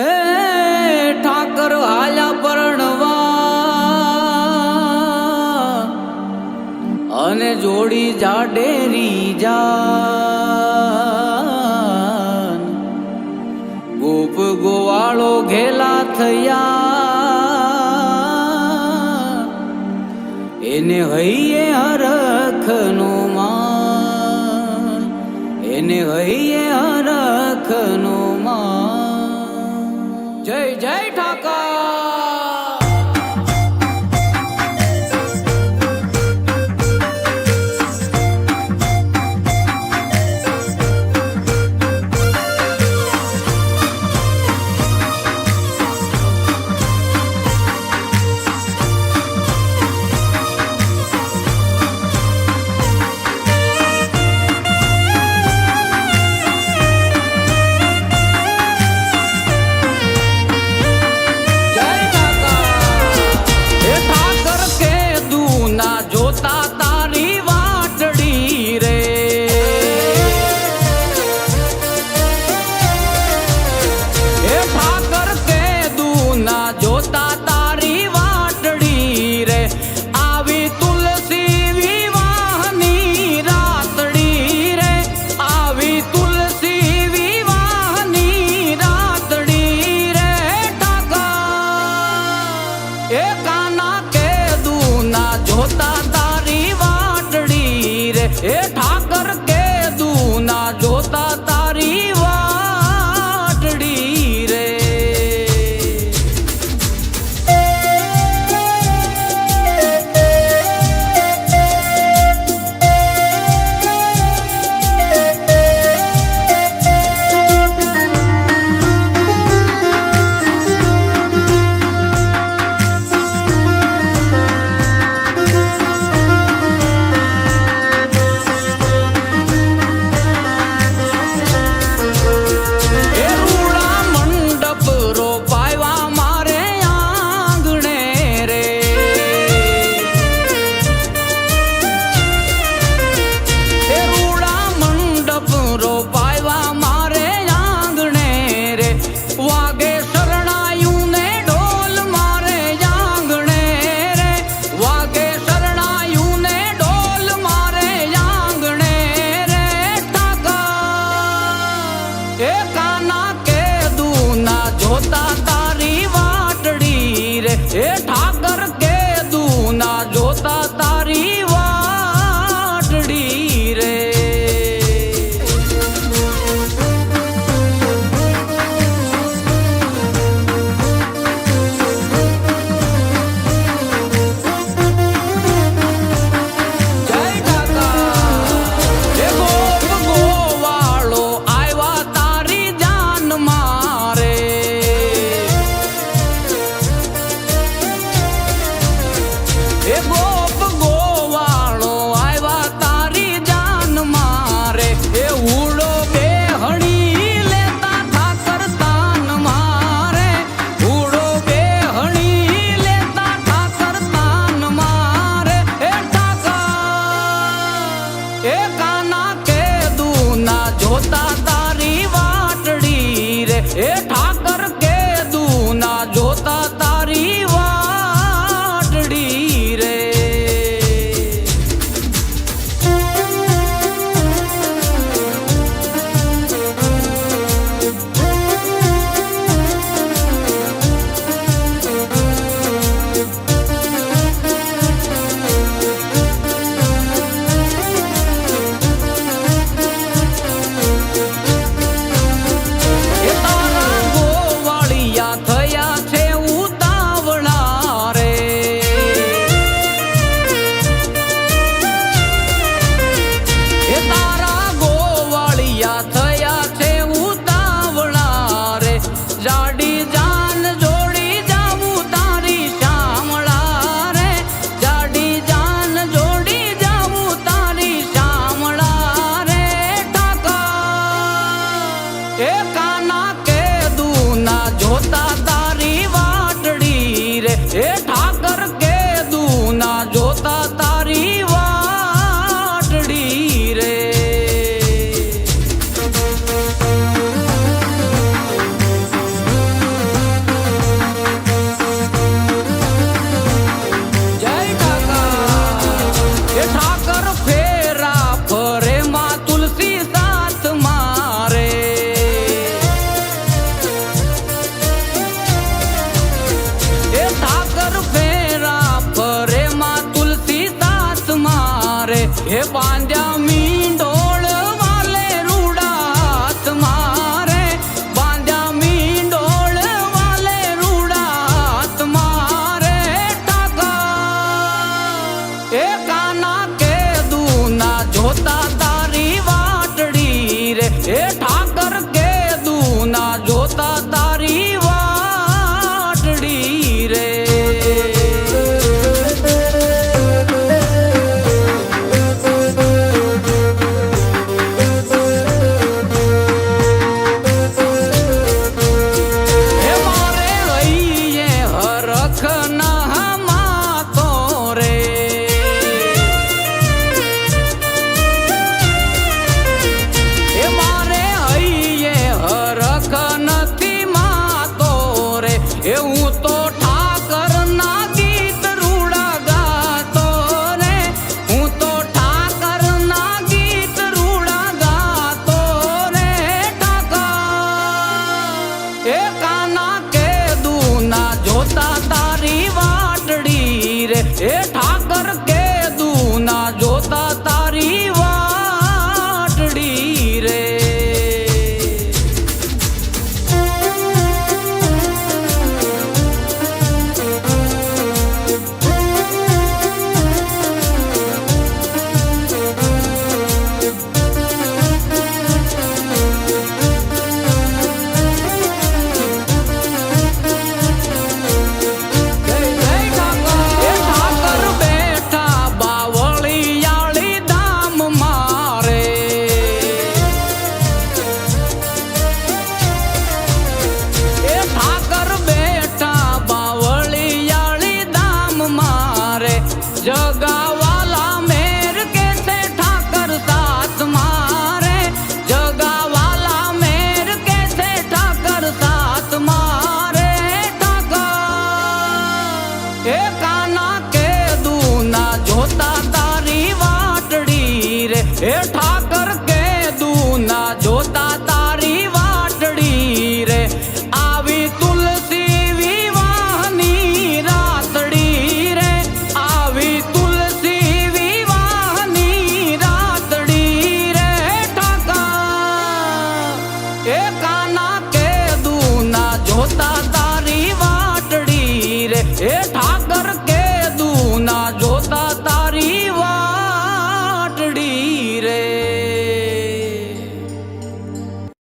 એ ઠાકર હાલ્યા પરણવા અને જોડી જાડેરી જાન ગોપ ગોવાળો ઘેલા થયા એને હૈયે હરખનો માન એને હૈયે હરખનો માન જય જય ઠાકર ए ठाकर के दूना जोता तारी वाटड़ी रे ए ठाकर के दूना जोता तारी वाटड़ी रे जय ठाकर ए गोप गोवाळो आयवा तारी जान मारे ए गोप गोवाळो आयवा तारी जान मारे ए उड़ो बेहणी लेता ठाकर तान मारे उड़ो बेहणी लेता ठाकर तान मारे ए ठाकर ए काना के दूना जोता तारी वाटड़ी रे ए ठाकर के दूना जोता तारी वाटड़ी रे ए ठाकर के दूना जोता तारी वाटड़ी रे હે બાંધ્યા મીંડોળ વાલે રૂડાત મારે, બાંધ્યા મીંડોળ વાલે રૂડાત મારે ઠાકર એ કાના કે દૂના જોતા તારી વાટડી રે, એ ઠાકર કે દૂના જોતા તારી વાટડી રે. એ હું તો ઠાકર ના ગીત રૂડા ગાતો રે, હું તો ઠાકર ના ગીત રૂડા ગાતો રે ઠાકર એ કાના કે દૂના જોતા તારી વાટડી રે, એ ઠાકર કે દૂના જોતા તારી વાટડી રે. जगावाला मेर कैसे ठाकर साथ मारे, जगावाला मेर कैसे ठाकर साथ मारे ठाकर ए काना के दूना जोता तारी वाटड़ी रे, ए ठाकर के दूना जोता तारी वाटड़ी रे. આવી તુલસી વિવાહની રાતડી રે, આવી તુલસી વિવાહની રાતડી રે ઠાકર એ કાના કે દૂના જોતા તારી વાટડી રે, એ ઠાકર